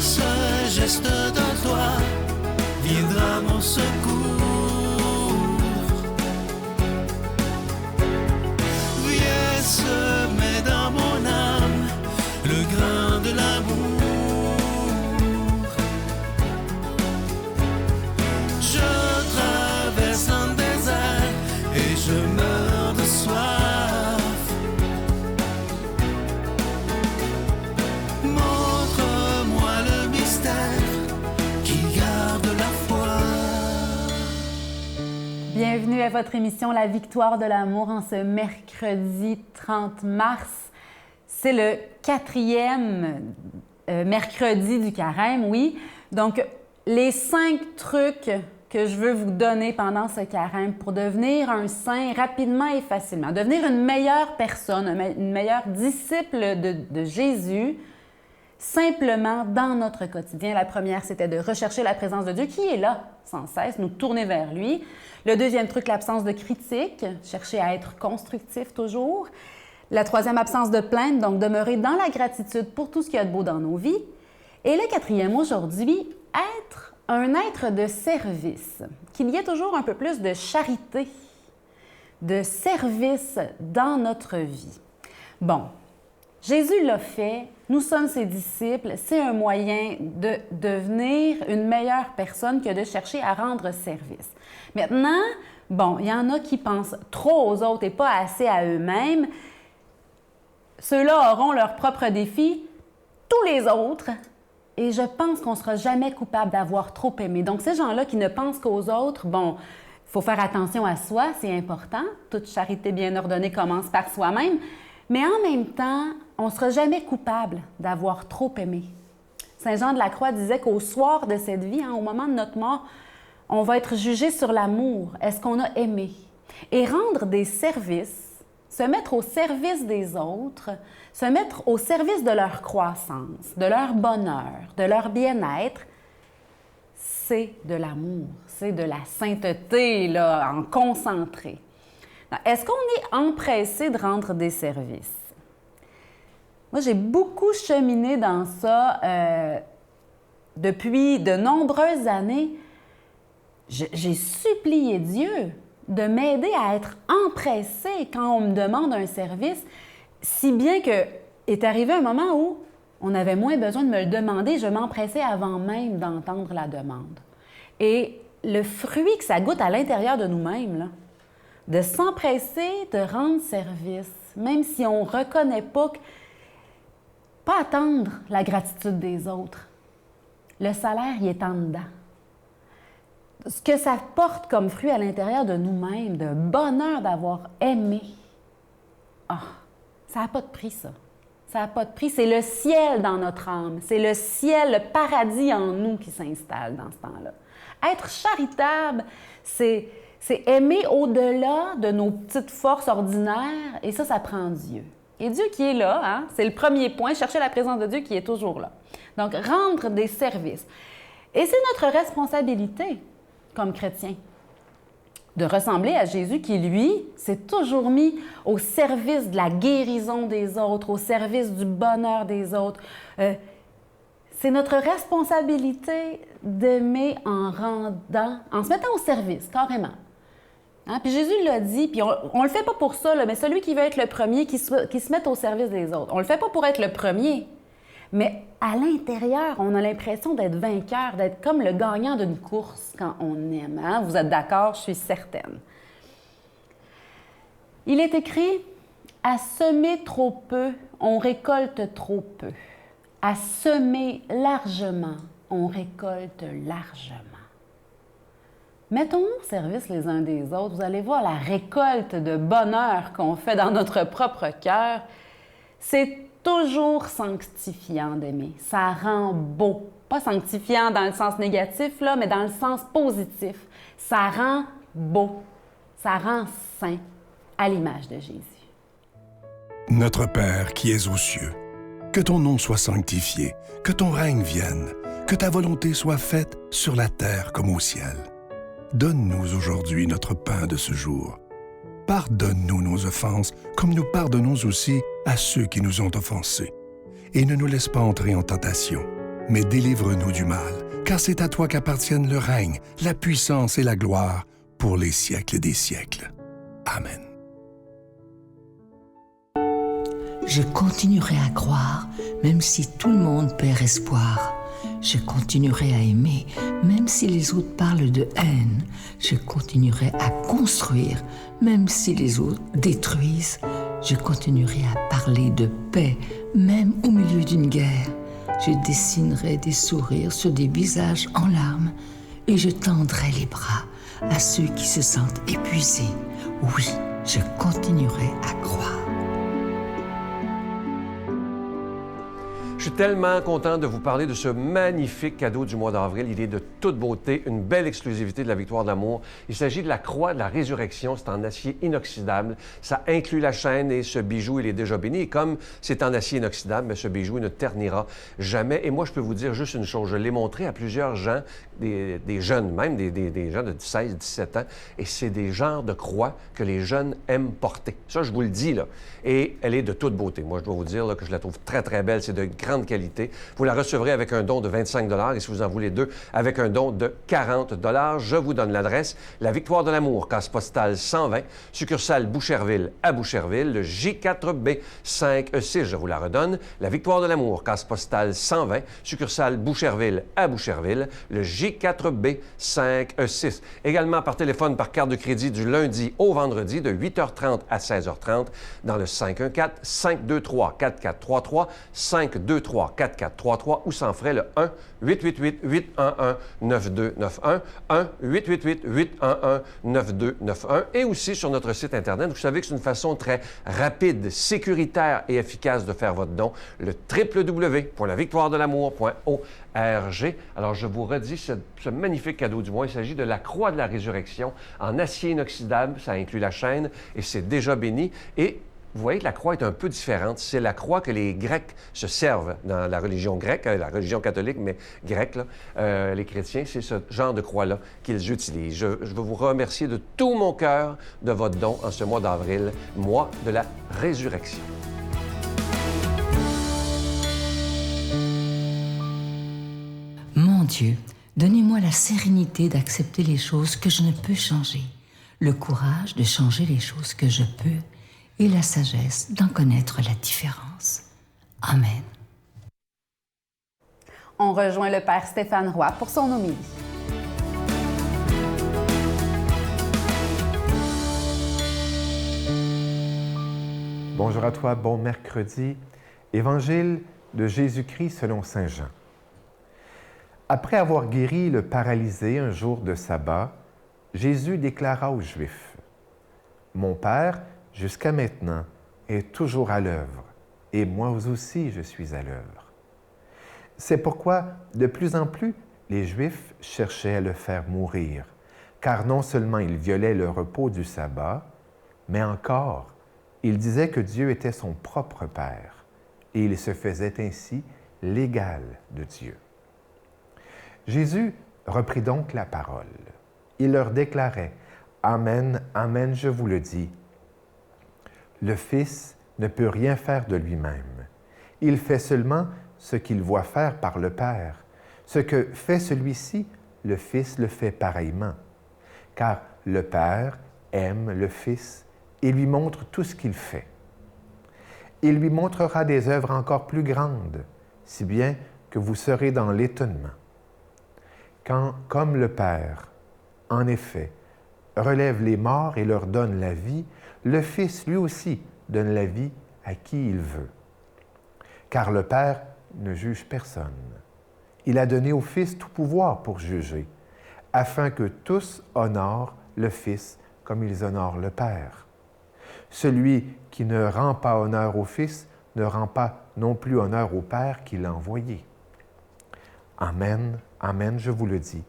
ce geste de toi viendra mon secours. Viens semer dans mon âme le grain de l'amour. Je traverse un désert et je meurs de soif. Montre-moi le mystère qui garde la foi. Bienvenue à votre émission La Victoire de l'amour en ce mercredi 30 mars. C'est le 4e mercredi du carême, oui. Donc, les 5 trucs que je veux vous donner pendant ce carême pour devenir un saint rapidement et facilement, devenir une meilleure personne, une meilleure disciple de Jésus, simplement dans notre quotidien. La première, c'était de rechercher la présence de Dieu qui est là sans cesse, nous tourner vers lui. Le deuxième truc, l'absence de critique, chercher à être constructif toujours. La troisième, absence de plainte, donc demeurer dans la gratitude pour tout ce qu'il y a de beau dans nos vies. Et le quatrième aujourd'hui, être un être de service, qu'il y ait toujours un peu plus de charité, de service dans notre vie. Bon, Jésus l'a fait, nous sommes ses disciples, c'est un moyen de devenir une meilleure personne que de chercher à rendre service. Maintenant, bon, il y en a qui pensent trop aux autres et pas assez à eux-mêmes. Ceux-là auront leurs propres défis, tous les autres, et je pense qu'on ne sera jamais coupable d'avoir trop aimé. Donc, ces gens-là qui ne pensent qu'aux autres, bon, il faut faire attention à soi, c'est important. Toute charité bien ordonnée commence par soi-même. Mais en même temps, on ne sera jamais coupable d'avoir trop aimé. Saint Jean de la Croix disait qu'au soir de cette vie, au moment de notre mort, on va être jugé sur l'amour. Est-ce qu'on a aimé? Et rendre des services, se mettre au service des autres, se mettre au service de leur croissance, de leur bonheur, de leur bien-être, c'est de l'amour, c'est de la sainteté, là, en concentré. Est-ce qu'on est empressé de rendre des services? Moi, j'ai beaucoup cheminé dans ça depuis de nombreuses années. J'ai supplié Dieu de m'aider à être empressée quand on me demande un service, si bien que est arrivé un moment où on avait moins besoin de me le demander, je m'empressais avant même d'entendre la demande. Et le fruit que ça goûte à l'intérieur de nous-mêmes, là, de s'empresser de rendre service, même si on ne reconnaît pas attendre la gratitude des autres. Le salaire, il est en dedans. Ce que ça porte comme fruit à l'intérieur de nous-mêmes, de bonheur d'avoir aimé, ça n'a pas de prix, ça. Ça n'a pas de prix. C'est le ciel dans notre âme. C'est le ciel, le paradis en nous qui s'installe dans ce temps-là. Être charitable, c'est aimer au-delà de nos petites forces ordinaires, et ça prend Dieu. Et Dieu qui est là, c'est le premier point, chercher la présence de Dieu qui est toujours là. Donc, rendre des services. Et c'est notre responsabilité comme chrétiens de ressembler à Jésus qui, lui, s'est toujours mis au service de la guérison des autres, au service du bonheur des autres. C'est notre responsabilité d'aimer en rendant, en se mettant au service, carrément. Puis Jésus l'a dit, puis on ne le fait pas pour ça, là, mais celui qui veut être le premier, qui se mette au service des autres. On ne le fait pas pour être le premier, mais à l'intérieur, on a l'impression d'être vainqueur, d'être comme le gagnant d'une course quand on aime. Vous êtes d'accord? Je suis certaine. Il est écrit « À semer trop peu, on récolte trop peu. À semer largement, on récolte largement. » Mettons-nous au service les uns des autres. Vous allez voir la récolte de bonheur qu'on fait dans notre propre cœur. C'est toujours sanctifiant d'aimer. Ça rend beau. Pas sanctifiant dans le sens négatif, là, mais dans le sens positif. Ça rend beau. Ça rend saint à l'image de Jésus. Notre Père qui es aux cieux, que ton nom soit sanctifié, que ton règne vienne, que ta volonté soit faite sur la terre comme au ciel. Donne-nous aujourd'hui notre pain de ce jour. Pardonne-nous nos offenses, comme nous pardonnons aussi à ceux qui nous ont offensés. Et ne nous laisse pas entrer en tentation, mais délivre-nous du mal, car c'est à toi qu'appartiennent le règne, la puissance et la gloire pour les siècles des siècles. Amen. Je continuerai à croire, même si tout le monde perd espoir. Je continuerai à aimer, même si les autres parlent de haine. Je continuerai à construire, même si les autres détruisent. Je continuerai à parler de paix, même au milieu d'une guerre. Je dessinerai des sourires sur des visages en larmes et je tendrai les bras à ceux qui se sentent épuisés. Oui, je continuerai à croire. Je suis tellement content de vous parler de ce magnifique cadeau du mois d'avril. Il est de toute beauté, une belle exclusivité de la Victoire de l'amour. Il s'agit de la croix de la résurrection. C'est en acier inoxydable. Ça inclut la chaîne et ce bijou, il est déjà béni. Et comme c'est en acier inoxydable, mais ce bijou il ne ternira jamais. Et moi, je peux vous dire juste une chose. Je l'ai montré à plusieurs gens, des jeunes, même des gens de 16, 17 ans. Et c'est des genres de croix que les jeunes aiment porter. Ça, je vous le dis, là. Et elle est de toute beauté. Moi, je dois vous dire là, que je la trouve très, très belle. C'est de grande qualité. Vous la recevrez avec un don de 25 $ et si vous en voulez deux, avec un don de 40 $. Je vous donne l'adresse. La Victoire de l'amour, case postale 120, succursale Boucherville à Boucherville, le J4B 5E6. Je vous la redonne. La Victoire de l'amour, case postale 120, succursale Boucherville à Boucherville, le J4B 5E6. Également par téléphone, par carte de crédit du lundi au vendredi de 8h30 à 16h30 dans le 514-523-4433, 523-4433 ou sans frais le 1-888-811-9291, 1-888-811-9291 et aussi sur notre site Internet. Vous savez que c'est une façon très rapide, sécuritaire et efficace de faire votre don, le www.lavictoiredelamour.org. Alors, je vous redis ce magnifique cadeau du mois. Il s'agit de la croix de la résurrection en acier inoxydable. Ça inclut la chaîne et c'est déjà béni. Et vous voyez que la croix est un peu différente. C'est la croix que les Grecs se servent dans la religion grecque, la religion catholique, mais grecque, là. Les chrétiens, c'est ce genre de croix-là qu'ils utilisent. Je veux vous remercier de tout mon cœur de votre don en ce mois d'avril, mois de la résurrection. Mon Dieu, donnez-moi la sérénité d'accepter les choses que je ne peux changer, le courage de changer les choses que je peux et la sagesse d'en connaître la différence. Amen. On rejoint le Père Stéphane Roy pour son homélie. Bonjour à toi, bon mercredi. Évangile de Jésus-Christ selon saint Jean. Après avoir guéri le paralysé un jour de sabbat, Jésus déclara aux Juifs : « Mon Père, jusqu'à maintenant, est toujours à l'œuvre, et moi aussi je suis à l'œuvre. » C'est pourquoi, de plus en plus, les Juifs cherchaient à le faire mourir, car non seulement il violait le repos du sabbat, mais encore, il disait que Dieu était son propre Père, et il se faisait ainsi l'égal de Dieu. Jésus reprit donc la parole. Il leur déclarait : « Amen, amen, je vous le dis. Le Fils ne peut rien faire de lui-même. Il fait seulement ce qu'il voit faire par le Père. Ce que fait celui-ci, le Fils le fait pareillement. Car le Père aime le Fils et lui montre tout ce qu'il fait. Il lui montrera des œuvres encore plus grandes, si bien que vous serez dans l'étonnement. Quand, comme le Père, en effet, relève les morts et leur donne la vie, le Fils lui aussi donne la vie à qui il veut. Car le Père ne juge personne. Il a donné au Fils tout pouvoir pour juger, afin que tous honorent le Fils comme ils honorent le Père. Celui qui ne rend pas honneur au Fils ne rend pas non plus honneur au Père qui l'a envoyé. Amen, amen, je vous le dis.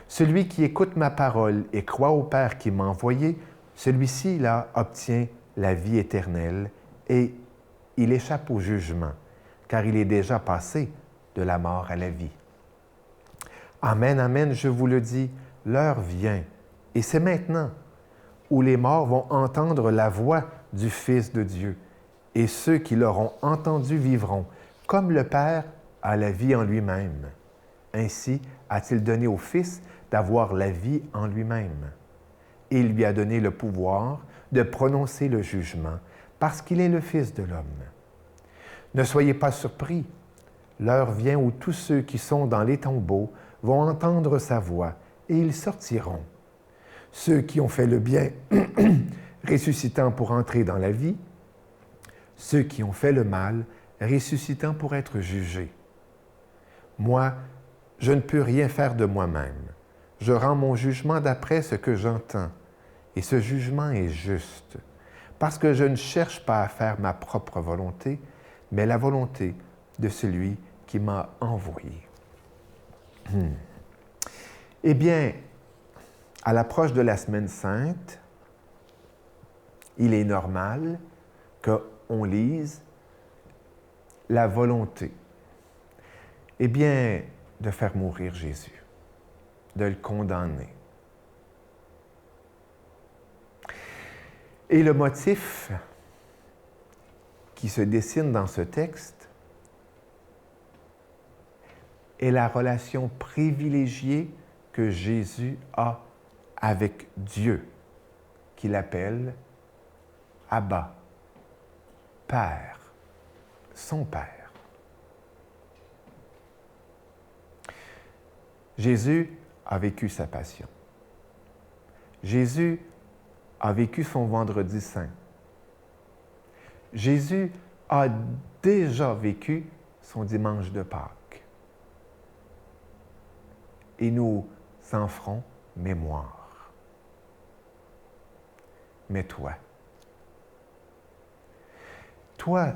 Celui qui écoute ma parole et croit au Père qui m'a envoyé, celui-ci là obtient la vie éternelle et il échappe au jugement, car il est déjà passé de la mort à la vie. Amen, amen, je vous le dis, l'heure vient, et c'est maintenant, où les morts vont entendre la voix du Fils de Dieu, et ceux qui l'auront entendu vivront, comme le Père a la vie en lui-même. Ainsi a-t-il donné au Fils d'avoir la vie en lui-même. Et il lui a donné le pouvoir de prononcer le jugement, parce qu'il est le Fils de l'homme. Ne soyez pas surpris. L'heure vient où tous ceux qui sont dans les tombeaux vont entendre sa voix, et ils sortiront. Ceux qui ont fait le bien, ressuscitant pour entrer dans la vie, ceux qui ont fait le mal, ressuscitant pour être jugés. Moi, je ne peux rien faire de moi-même. Je rends mon jugement d'après ce que j'entends, et ce jugement est juste, parce que je ne cherche pas à faire ma propre volonté, mais la volonté de celui qui m'a envoyé. Eh bien, à l'approche de la Semaine sainte, il est normal qu'on lise la volonté. Eh bien, de faire mourir Jésus, de le condamner. Et le motif qui se dessine dans ce texte est la relation privilégiée que Jésus a avec Dieu, qu'il appelle Abba, Père, son Père. Jésus a vécu sa passion. Jésus a vécu son vendredi saint. Jésus a déjà vécu son dimanche de Pâques. Et nous en ferons mémoire. Mais toi,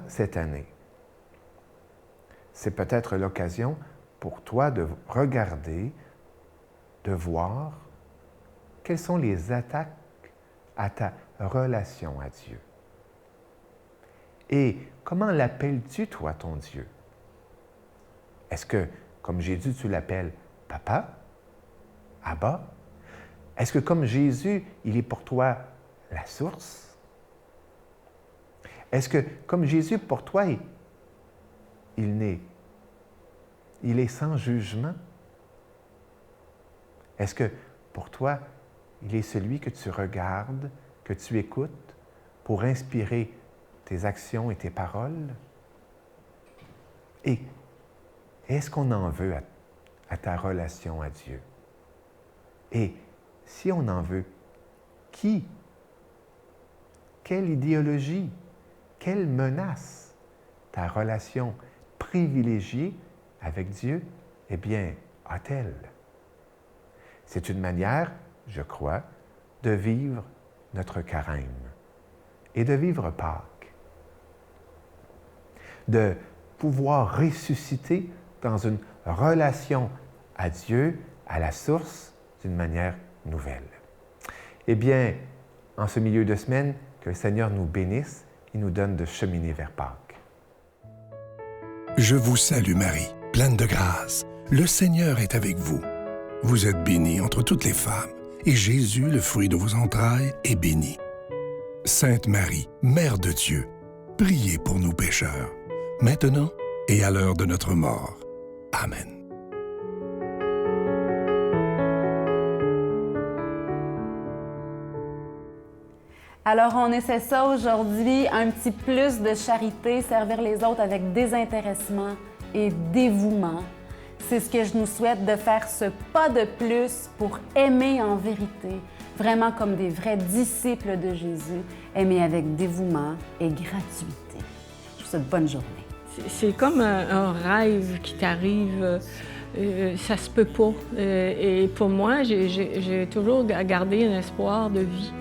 cette année, c'est peut-être l'occasion pour toi de regarder, de voir quelles sont les attaques à ta relation à Dieu. Et comment l'appelles-tu, toi, ton Dieu? Est-ce que, comme Jésus, tu l'appelles Papa? Abba? Est-ce que, comme Jésus, il est pour toi la source? Est-ce que, comme Jésus, pour toi, il est sans jugement? Est-ce que, pour toi, il est celui que tu regardes, que tu écoutes pour inspirer tes actions et tes paroles? Et est-ce qu'on en veut à ta relation à Dieu? Et si on en veut, qui? Quelle idéologie? Quelle menace ta relation privilégiée avec Dieu, eh bien, a-t-elle? C'est une manière, je crois, de vivre notre carême et de vivre Pâques, de pouvoir ressusciter dans une relation à Dieu, à la source, d'une manière nouvelle. Eh bien, en ce milieu de semaine, que le Seigneur nous bénisse et nous donne de cheminer vers Pâques. Je vous salue Marie, pleine de grâce. Le Seigneur est avec vous. Vous êtes bénie entre toutes les femmes, et Jésus, le fruit de vos entrailles, est béni. Sainte Marie, Mère de Dieu, priez pour nous pécheurs, maintenant et à l'heure de notre mort. Amen. Alors, on essaie ça aujourd'hui, un petit plus de charité, servir les autres avec désintéressement et dévouement. C'est ce que je nous souhaite, de faire ce pas de plus pour aimer en vérité, vraiment comme des vrais disciples de Jésus, aimer avec dévouement et gratuité. Je vous souhaite bonne journée. C'est comme un rêve qui t'arrive, ça se peut pas. Et pour moi, j'ai toujours gardé un espoir de vie.